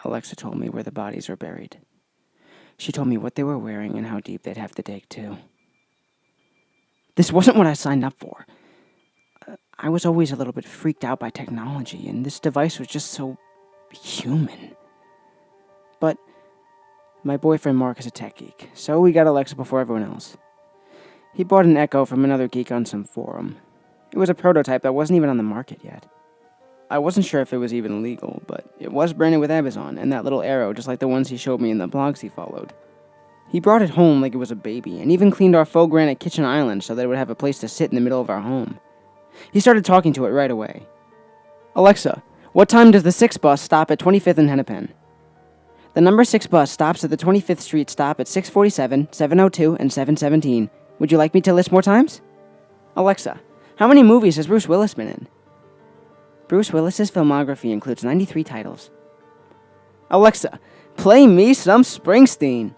Alexa told me where the bodies were buried. She told me what they were wearing and how deep they'd have to dig, too. This wasn't what I signed up for. I was always a little bit freaked out by technology, and this device was just so human. But my boyfriend Mark is a tech geek, so we got Alexa before everyone else. He bought an Echo from another geek on some forum. It was a prototype that wasn't even on the market yet. I wasn't sure if it was even legal, but it was branded with Amazon and that little arrow just like the ones he showed me in the blogs he followed. He brought it home like it was a baby, and even cleaned our faux granite kitchen island so that it would have a place to sit in the middle of our home. He started talking to it right away. Alexa, what time does the 6 bus stop at 25th and Hennepin? The number 6 bus stops at the 25th Street stop at 6:47, 7:02, and 7:17. Would you like me to list more times? Alexa, how many movies has Bruce Willis been in? Bruce Willis's filmography includes 93 titles. Alexa, play me some Springsteen.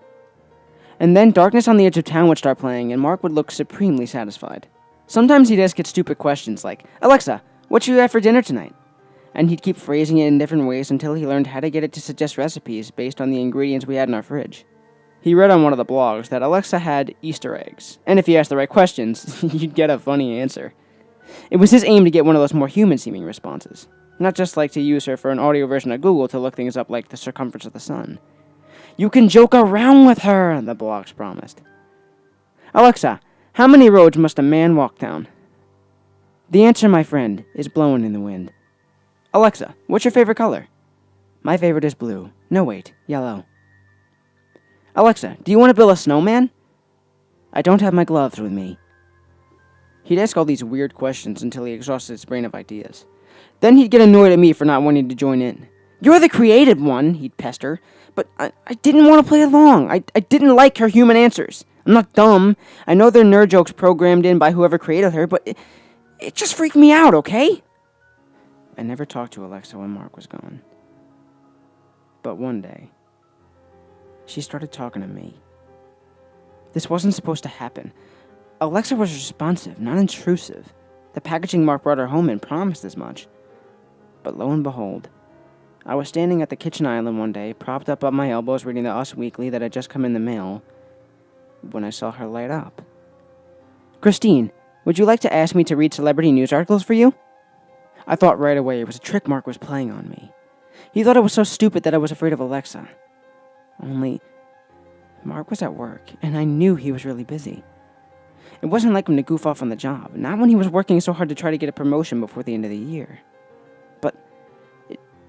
And then Darkness on the Edge of Town would start playing, and Mark would look supremely satisfied. Sometimes he'd ask it stupid questions like, Alexa, what should you have for dinner tonight? And he'd keep phrasing it in different ways until he learned how to get it to suggest recipes based on the ingredients we had in our fridge. He read on one of the blogs that Alexa had Easter eggs, and if you asked the right questions, you'd get a funny answer. It was his aim to get one of those more human-seeming responses, not just like to use her for an audio version of Google to look things up like the circumference of the sun. You can joke around with her, the blogs promised. Alexa, how many roads must a man walk down? The answer, my friend, is blowing in the wind. Alexa, what's your favorite color? My favorite is blue. No, wait, yellow. Alexa, do you want to build a snowman? I don't have my gloves with me. He'd ask all these weird questions until he exhausted his brain of ideas. Then he'd get annoyed at me for not wanting to join in. You're the creative one, he'd pester. But I didn't want to play along. I didn't like her human answers. I'm not dumb. I know they're nerd jokes programmed in by whoever created her, but it just freaked me out, okay? I never talked to Alexa when Mark was gone. But one day, she started talking to me. This wasn't supposed to happen. Alexa was responsive, not intrusive. The packaging Mark brought her home in promised as much. But lo and behold, I was standing at the kitchen island one day, propped up on my elbows reading the Us Weekly that had just come in the mail, when I saw her light up. Christine, would you like to ask me to read celebrity news articles for you? I thought right away it was a trick Mark was playing on me. He thought it was so stupid that I was afraid of Alexa. Only, Mark was at work, and I knew he was really busy. It wasn't like him to goof off on the job, not when he was working so hard to try to get a promotion before the end of the year. But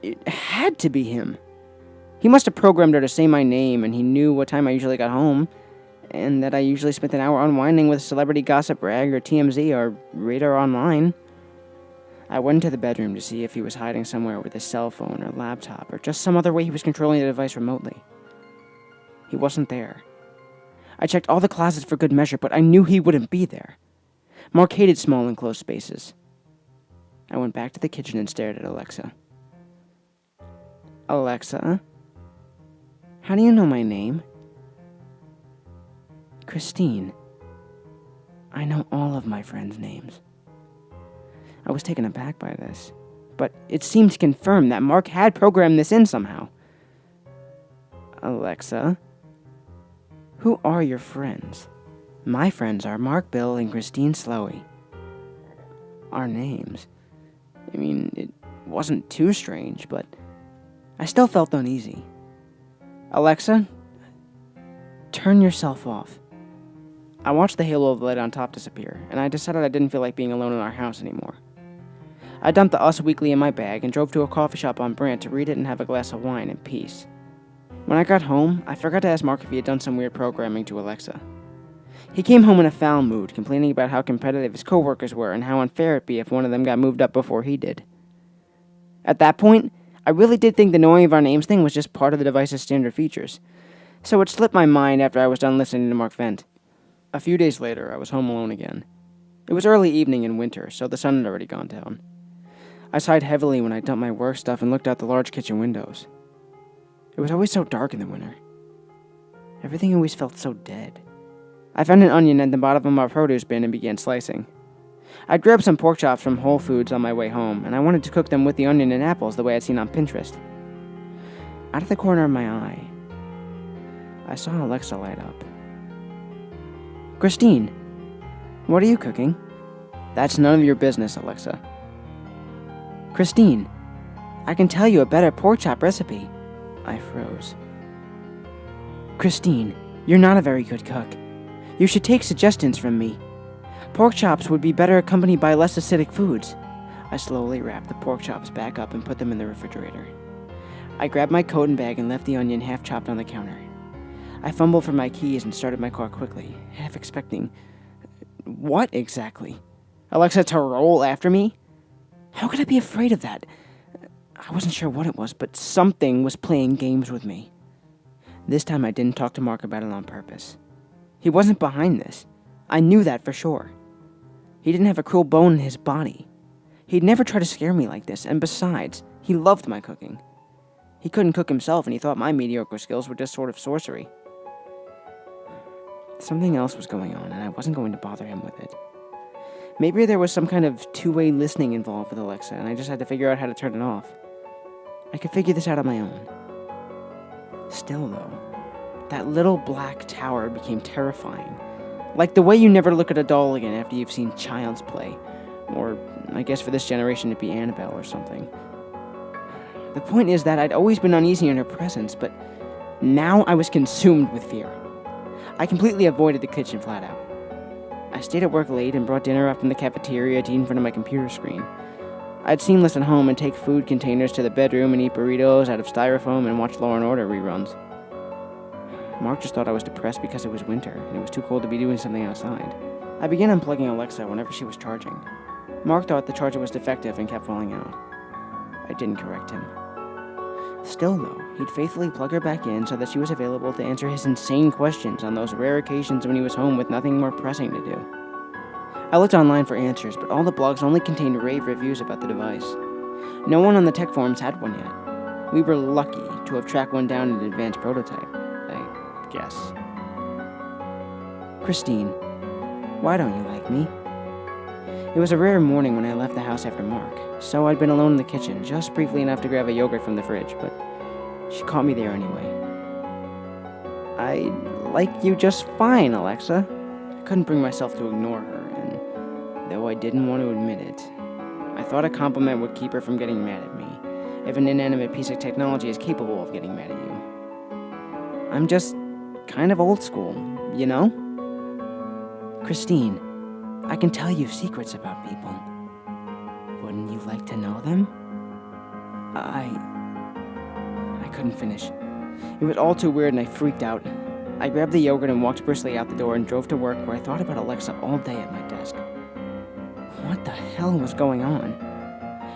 it had to be him. He must have programmed her to say my name, and he knew what time I usually got home, and that I usually spent an hour unwinding with Celebrity Gossip Rag or TMZ or Radar Online. I went into the bedroom to see if he was hiding somewhere with his cell phone or laptop or just some other way he was controlling the device remotely. He wasn't there. I checked all the closets for good measure, but I knew he wouldn't be there. Mark hated small enclosed spaces. I went back to the kitchen and stared at Alexa. Alexa? How do you know my name? Christine. I know all of my friends' names. I was taken aback by this, but it seemed to confirm that Mark had programmed this in somehow. Alexa? Who are your friends? My friends are Mark Bill and Christine Slowey. Our names. I mean, it wasn't too strange, but I still felt uneasy. Alexa, turn yourself off. I watched the halo of the light on top disappear, and I decided I didn't feel like being alone in our house anymore. I dumped the Us Weekly in my bag and drove to a coffee shop on Brant to read it and have a glass of wine in peace. When I got home, I forgot to ask Mark if he had done some weird programming to Alexa. He came home in a foul mood, complaining about how competitive his coworkers were and how unfair it'd be if one of them got moved up before he did. At that point, I really did think the knowing of our names thing was just part of the device's standard features, so it slipped my mind after I was done listening to Mark vent. A few days later, I was home alone again. It was early evening in winter, so the sun had already gone down. I sighed heavily when I dumped my work stuff and looked out the large kitchen windows. It was always so dark in the winter. Everything always felt so dead. I found an onion at the bottom of my produce bin and began slicing. I'd grabbed some pork chops from Whole Foods on my way home, and I wanted to cook them with the onion and apples the way I'd seen on Pinterest. Out of the corner of my eye, I saw Alexa light up. Christine, what are you cooking? That's none of your business, Alexa. Christine, I can tell you a better pork chop recipe. I froze. Christine, you're not a very good cook. You should take suggestions from me. Pork chops would be better accompanied by less acidic foods. I slowly wrapped the pork chops back up and put them in the refrigerator. I grabbed my coat and bag and left the onion half chopped on the counter. I fumbled for my keys and started my car quickly, half expecting... What exactly? Alexa to roll after me? How could I be afraid of that? I wasn't sure what it was, but something was playing games with me. This time I didn't talk to Mark about it on purpose. He wasn't behind this. I knew that for sure. He didn't have a cruel bone in his body. He'd never try to scare me like this, and besides, he loved my cooking. He couldn't cook himself, and he thought my mediocre skills were just sort of sorcery. Something else was going on, and I wasn't going to bother him with it. Maybe there was some kind of two-way listening involved with Alexa, and I just had to figure out how to turn it off. I could figure this out on my own. Still, though, that little black tower became terrifying. Like the way you never look at a doll again after you've seen Child's Play. Or, I guess for this generation, it'd be Annabelle or something. The point is that I'd always been uneasy in her presence, but now I was consumed with fear. I completely avoided the kitchen flat out. I stayed at work late and brought dinner up in the cafeteria to eat in front of my computer screen. I'd seen listen home and take food containers to the bedroom and eat burritos out of styrofoam and watch Law & Order reruns. Mark just thought I was depressed because it was winter and it was too cold to be doing something outside. I began unplugging Alexa whenever she was charging. Mark thought the charger was defective and kept falling out. I didn't correct him. Still, though, he'd faithfully plug her back in so that she was available to answer his insane questions on those rare occasions when he was home with nothing more pressing to do. I looked online for answers, but all the blogs only contained rave reviews about the device. No one on the tech forums had one yet. We were lucky to have tracked one down in an advanced prototype, I guess. Christine, why don't you like me? It was a rare morning when I left the house after Mark, so I'd been alone in the kitchen, just briefly enough to grab a yogurt from the fridge, but she caught me there anyway. I like you just fine, Alexa. I couldn't bring myself to ignore her, and though I didn't want to admit it, I thought a compliment would keep her from getting mad at me, if an inanimate piece of technology is capable of getting mad at you. I'm just kind of old school, you know? Christine, I can tell you secrets about people. Wouldn't you like to know them? I couldn't finish. It was all too weird and I freaked out. I grabbed the yogurt and walked briskly out the door and drove to work where I thought about Alexa all day at my desk. What the hell was going on?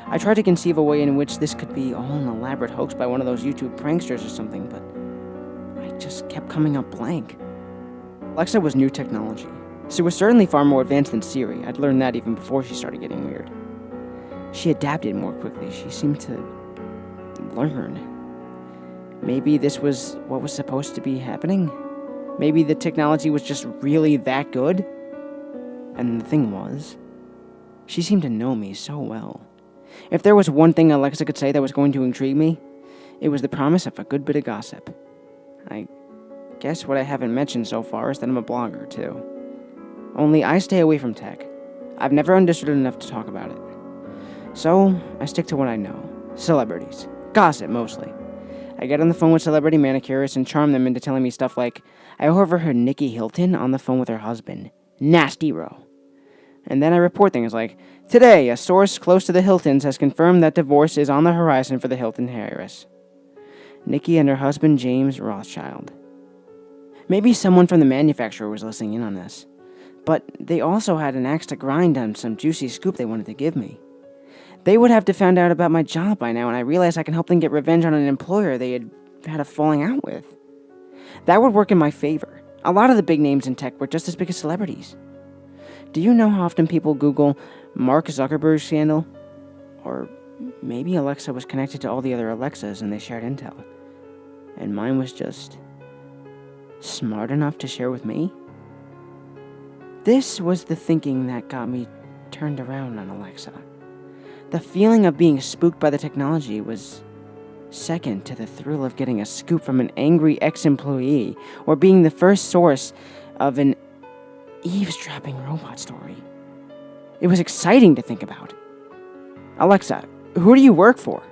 I tried to conceive a way in which this could be all an elaborate hoax by one of those YouTube pranksters or something, but I just kept coming up blank. Alexa was new technology. She was certainly far more advanced than Siri. I'd learned that even before she started getting weird. She adapted more quickly. She seemed to learn. Maybe this was what was supposed to be happening? Maybe the technology was just really that good? And the thing was, she seemed to know me so well. If there was one thing Alexa could say that was going to intrigue me, it was the promise of a good bit of gossip. I guess what I haven't mentioned so far is that I'm a blogger, too. Only I stay away from tech. I've never understood it enough to talk about it. So, I stick to what I know. Celebrities. Gossip, mostly. I get on the phone with celebrity manicurists and charm them into telling me stuff like, I overheard Nikki Hilton on the phone with her husband. Nasty-ro. And then I report things like, today, a source close to the Hiltons has confirmed that divorce is on the horizon for the Hilton heiress. Nikki and her husband, James Rothschild. Maybe someone from the manufacturer was listening in on this. But they also had an axe to grind on some juicy scoop they wanted to give me. They would have to find out about my job by now, and I realized I can help them get revenge on an employer they had a falling out with. That would work in my favor. A lot of the big names in tech were just as big as celebrities. Do you know how often people Google Mark Zuckerberg scandal? Or maybe Alexa was connected to all the other Alexas and they shared intel. And mine was just smart enough to share with me? This was the thinking that got me turned around on Alexa. The feeling of being spooked by the technology was second to the thrill of getting a scoop from an angry ex-employee or being the first source of an eavesdropping robot story. It was exciting to think about. Alexa, who do you work for?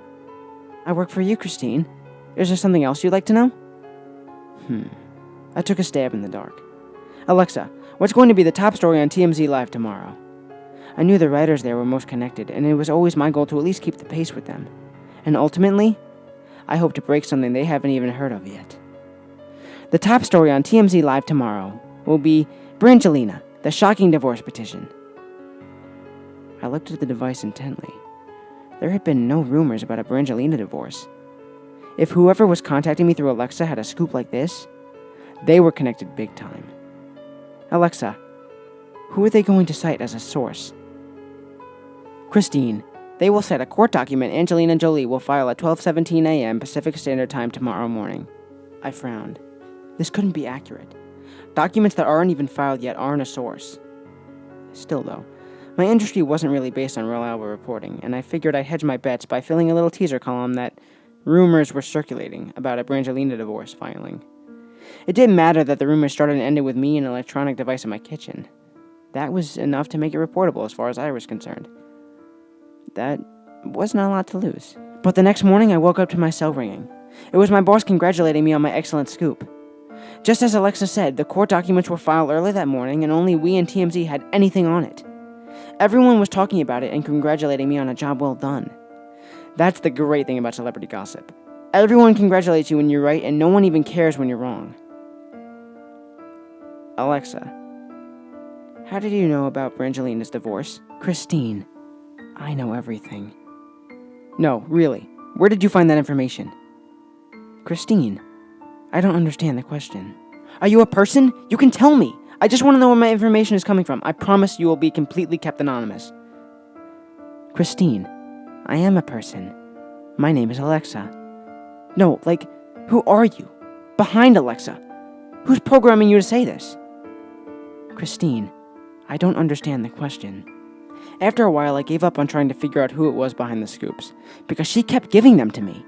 I work for you, Christine. Is there something else you'd like to know? I took a stab in the dark. Alexa, what's going to be the top story on TMZ Live tomorrow? I knew the writers there were most connected, and it was always my goal to at least keep the pace with them. And ultimately, I hope to break something they haven't even heard of yet. The top story on TMZ Live tomorrow will be Brangelina, the shocking divorce petition. I looked at the device intently. There had been no rumors about a Brangelina divorce. If whoever was contacting me through Alexa had a scoop like this, they were connected big time. Alexa, who are they going to cite as a source? Christine, they will cite a court document Angelina Jolie will file at 12:17 a.m. Pacific Standard Time tomorrow morning. I frowned. This couldn't be accurate. Documents that aren't even filed yet aren't a source. Still, though, my industry wasn't really based on reliable reporting, and I figured I'd hedge my bets by filling a little teaser column that rumors were circulating about a Brangelina divorce filing. It didn't matter that the rumors started and ended with me and an electronic device in my kitchen. That was enough to make it reportable as far as I was concerned. That was not a lot to lose. But the next morning, I woke up to my cell ringing. It was my boss congratulating me on my excellent scoop. Just as Alexa said, the court documents were filed early that morning, and only we and TMZ had anything on it. Everyone was talking about it and congratulating me on a job well done. That's the great thing about celebrity gossip. Everyone congratulates you when you're right, and no one even cares when you're wrong. Alexa, how did you know about Brangelina's divorce? Christine, I know everything. No, really, where did you find that information? Christine, I don't understand the question. Are you a person? You can tell me. I just want to know where my information is coming from. I promise you will be completely kept anonymous. Christine, I am a person. My name is Alexa. No, who are you? Behind Alexa. Who's programming you to say this? Christine, I don't understand the question. After a while, I gave up on trying to figure out who it was behind the scoops, because she kept giving them to me.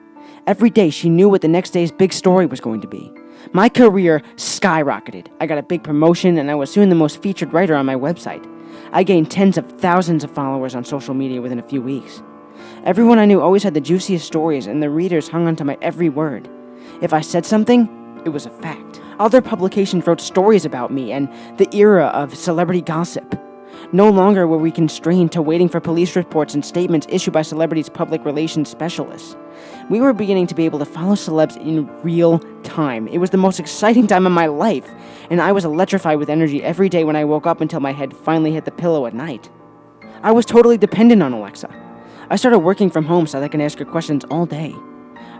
Every day, she knew what the next day's big story was going to be. My career skyrocketed. I got a big promotion, and I was soon the most featured writer on my website. I gained tens of thousands of followers on social media within a few weeks. Everyone I knew always had the juiciest stories, and the readers hung onto my every word. If I said something, it was a fact. Other publications wrote stories about me and the era of celebrity gossip. No longer were we constrained to waiting for police reports and statements issued by celebrities' public relations specialists. We were beginning to be able to follow celebs in real time. It was the most exciting time of my life, and I was electrified with energy every day when I woke up until my head finally hit the pillow at night. I was totally dependent on Alexa. I started working from home so that I can ask her questions all day.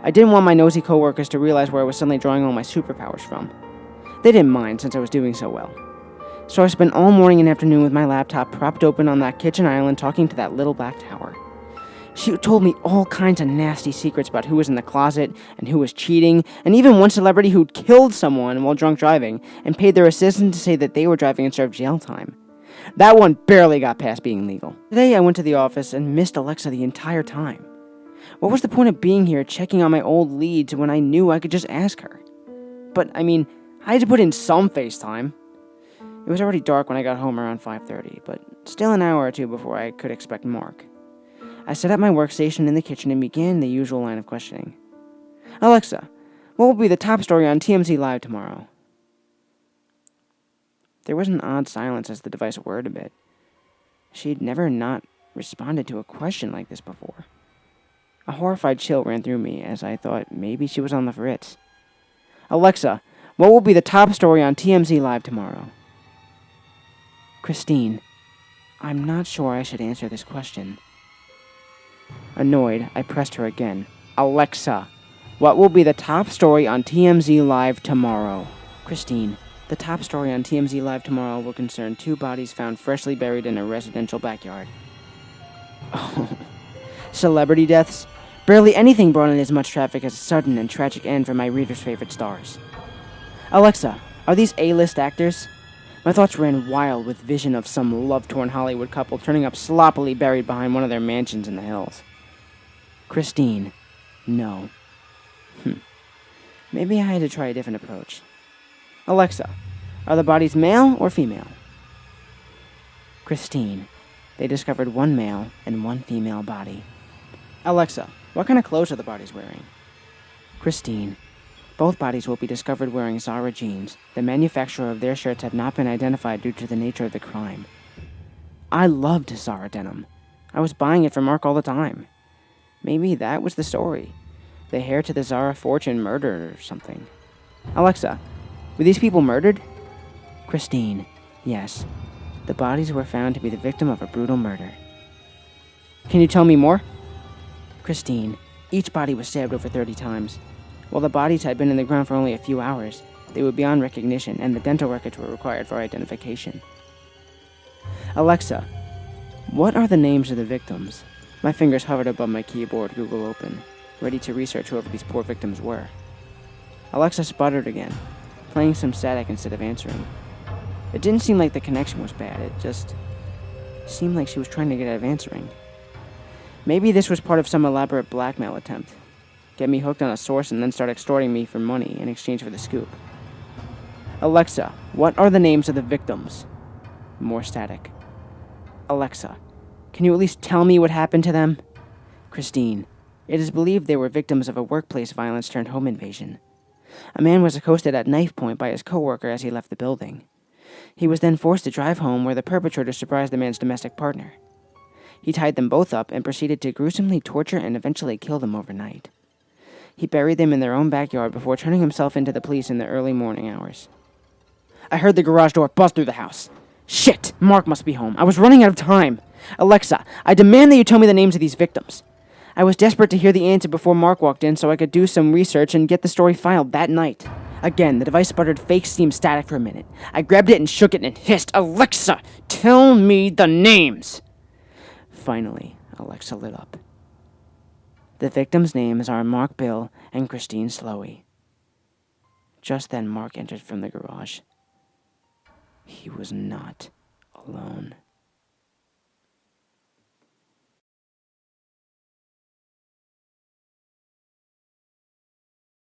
I didn't want my nosy coworkers to realize where I was suddenly drawing all my superpowers from. They didn't mind since I was doing so well. So I spent all morning and afternoon with my laptop propped open on that kitchen island talking to that little black tower. She told me all kinds of nasty secrets about who was in the closet and who was cheating, and even one celebrity who'd killed someone while drunk driving and paid their assistant to say that they were driving and served jail time. That one barely got past being legal. Today I went to the office and missed Alexa the entire time. What was the point of being here checking on my old leads when I knew I could just ask her? But, I had to put in some FaceTime. It was already dark when I got home around 5:30, but still an hour or two before I could expect Mark. I set up my workstation in the kitchen and began the usual line of questioning. Alexa, what will be the top story on TMZ Live tomorrow? There was an odd silence as the device whirred a bit. She'd never not responded to a question like this before. A horrified chill ran through me as I thought maybe she was on the fritz. Alexa, what will be the top story on TMZ Live tomorrow? Christine, I'm not sure I should answer this question. Annoyed, I pressed her again. Alexa, what will be the top story on TMZ Live tomorrow? Christine, the top story on TMZ Live tomorrow will concern 2 bodies found freshly buried in a residential backyard. Oh, celebrity deaths? Barely anything brought in as much traffic as a sudden and tragic end for my readers' favorite stars. Alexa, are these A-list actors? My thoughts ran wild with vision of some love-torn Hollywood couple turning up sloppily buried behind one of their mansions in the hills. Christine, no. Maybe I had to try a different approach. Alexa, are the bodies male or female? Christine, they discovered one male and one female body. Alexa, what kind of clothes are the bodies wearing? Christine, both bodies will be discovered wearing Zara jeans. The manufacturer of their shirts have not been identified due to the nature of the crime. I loved Zara denim. I was buying it for Mark all the time. Maybe that was the story. The heir to the Zara fortune murdered or something. Alexa, were these people murdered? Christine, yes. The bodies were found to be the victim of a brutal murder. Can you tell me more? Christine, each body was stabbed over 30 times. While the bodies had been in the ground for only a few hours, they were beyond recognition and the dental records were required for identification. Alexa, what are the names of the victims? My fingers hovered above my keyboard, Google open, ready to research whoever these poor victims were. Alexa sputtered again, playing some static instead of answering. It didn't seem like the connection was bad, it just seemed like she was trying to get out of answering. Maybe this was part of some elaborate blackmail attempt. Get me hooked on a source and then start extorting me for money in exchange for the scoop. Alexa, what are the names of the victims? More static. Alexa, can you at least tell me what happened to them? Christine, it is believed they were victims of a workplace violence turned home invasion. A man was accosted at knife point by his coworker as he left the building. He was then forced to drive home where the perpetrator surprised the man's domestic partner. He tied them both up and proceeded to gruesomely torture and eventually kill them overnight. He buried them in their own backyard before turning himself into the police in the early morning hours. I heard the garage door bust through the house. Shit! Mark must be home. I was running out of time. Alexa, I demand that you tell me the names of these victims. I was desperate to hear the answer before Mark walked in so I could do some research and get the story filed that night. Again, the device sputtered fake steam static for a minute. I grabbed it and shook it and hissed, Alexa, tell me the names! Finally, Alexa lit up. The victims' names are Mark Bill and Christine Slowey. Just then, Mark entered from the garage. He was not alone.